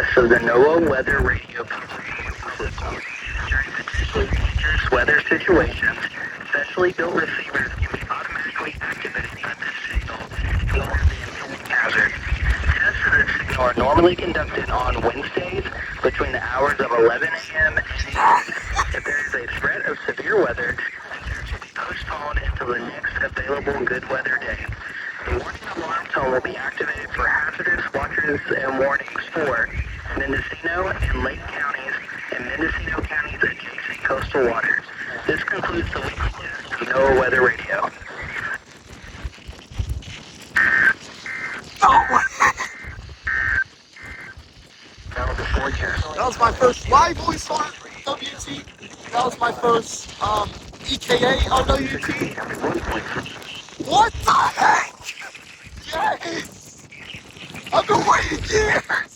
EAS of the NOAA Weather Radio Communication System. During potentially dangerous weather situations, specially built receivers can be automatically activated at this signal to warn the impending hazard. Tests of this signal are normally conducted on Wednesdays between the hours of 11 a.m. and 8 a.m. If there is a threat of severe weather, the test will be postponed until the next available good weather day. The warning alarm tone will be activated for hazardous watches and warnings for Mendocino and Lake counties and Mendocino County's adjacent coastal waters. This concludes the weekly test of NOAA Weather Radio. Now the forecast. That was my first live voice on WT. That was my first EKA on WT. What the heck? Yes! I've been waiting years!